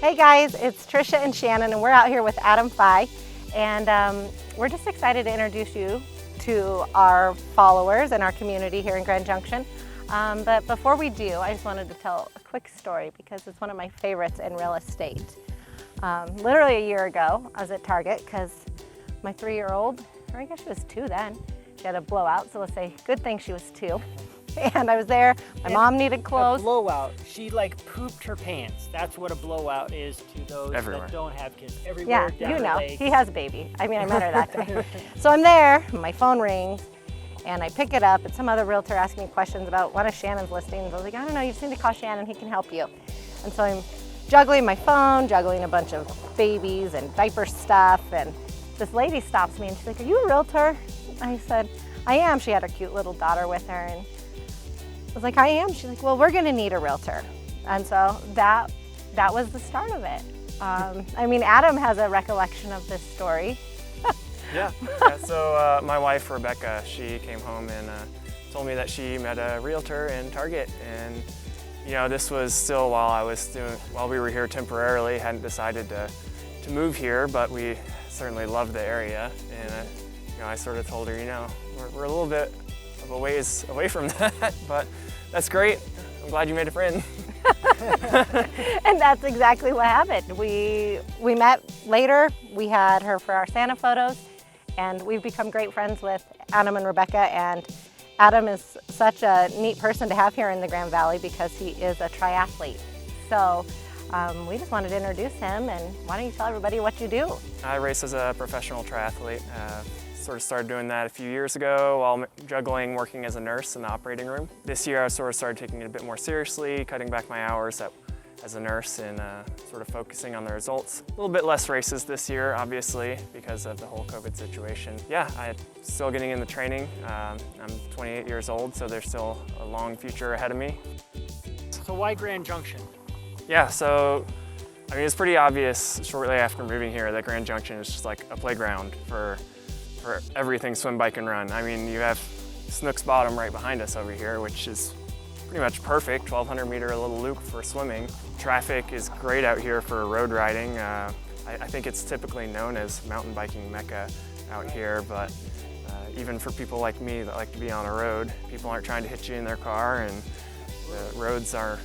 Hey guys, it's Trisha and Shannon, and we're out here with Adam Feigh, and we're just excited to introduce you to our followers and our community here in Grand Junction. But before we do, I just wanted to tell a quick story because it's one of my favorites in real estate. Literally a year ago, I was at Target because my 3-year-old, or I guess she was 2 then, she had a blowout, so let's say good thing she was 2. And I was there, my mom needed clothes. A blowout, she like pooped her pants. That's what a blowout is to those that don't have kids. Everywhere yeah, down you know, legs. he has a baby. I mean, I met her that day. So I'm there, my phone rings, and I pick it up, and some other realtor asking me questions about one of Shannon's listings. I was like, I don't know, you just need to call Shannon, he can help you. And so I'm juggling my phone, juggling a bunch of babies and diaper stuff, and this lady stops me and she's like, are you a realtor? I said, I am. She had her cute little daughter with her, and I was like, I am. She's like, well, we're gonna need a realtor. And so that was the start of it. I mean, Adam has a recollection of this story. Yeah, so my wife, Rebekah, she came home and told me that she met a realtor in Target. And you know, this was still while we were here temporarily, hadn't decided to move here, but we certainly loved the area. And you know, I sort of told her, you know, we're a little bit of a ways away from that, but that's great. I'm glad you made a friend. And that's exactly what happened. We met later. We had her for our Santa photos, and we've become great friends with Adam and Rebekah. And Adam is such a neat person to have here in the Grand Valley because he is a triathlete. So we just wanted to introduce him, and why don't you tell everybody what you do? I race as a professional triathlete. Sort of started doing that a few years ago while juggling working as a nurse in the operating room. This year I sort of started taking it a bit more seriously, cutting back my hours as a nurse and sort of focusing on the results. A little bit less races this year, obviously, because of the whole COVID situation. Yeah, I'm still getting in the training. I'm 28 years old, so there's still a long future ahead of me. So why Grand Junction? Yeah, so I mean, it's pretty obvious shortly after moving here that Grand Junction is just like a playground for everything swim, bike, and run. I mean, you have Snook's Bottom right behind us over here, which is pretty much perfect, 1,200 meter little loop for swimming. Traffic is great out here for road riding. I think it's typically known as mountain biking mecca out here, but even for people like me that like to be on a road, people aren't trying to hit you in their car, and the roads are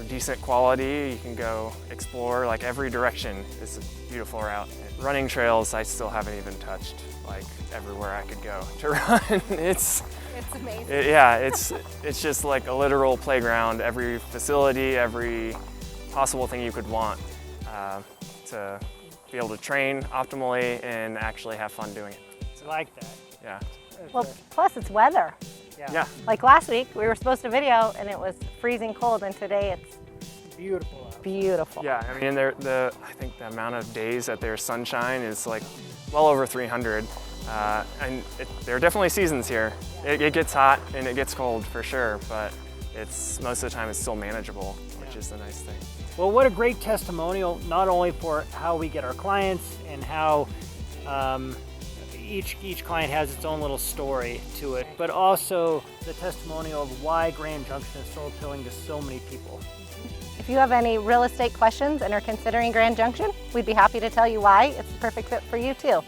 decent quality. You can go explore like every direction. It's a beautiful route. Running trails I still haven't even touched, like everywhere I could go to run. It's amazing. It's just like a literal playground. Every facility, every possible thing you could want to be able to train optimally and actually have fun doing it. I like that. Yeah. Well, plus it's weather. Yeah. Like last week, we were supposed to video and it was freezing cold, and today it's beautiful out. Beautiful. Yeah, I mean, I think the amount of days that there's sunshine is like well over 300. And there are definitely seasons here. It gets hot and it gets cold for sure, but most of the time it's still manageable, which is the nice thing. Well, what a great testimonial, not only for how we get our clients and how each client has its own little story to it, but also the testimonial of why Grand Junction is so appealing to so many people. If you have any real estate questions and are considering Grand Junction, we'd be happy to tell you why it's the perfect fit for you too.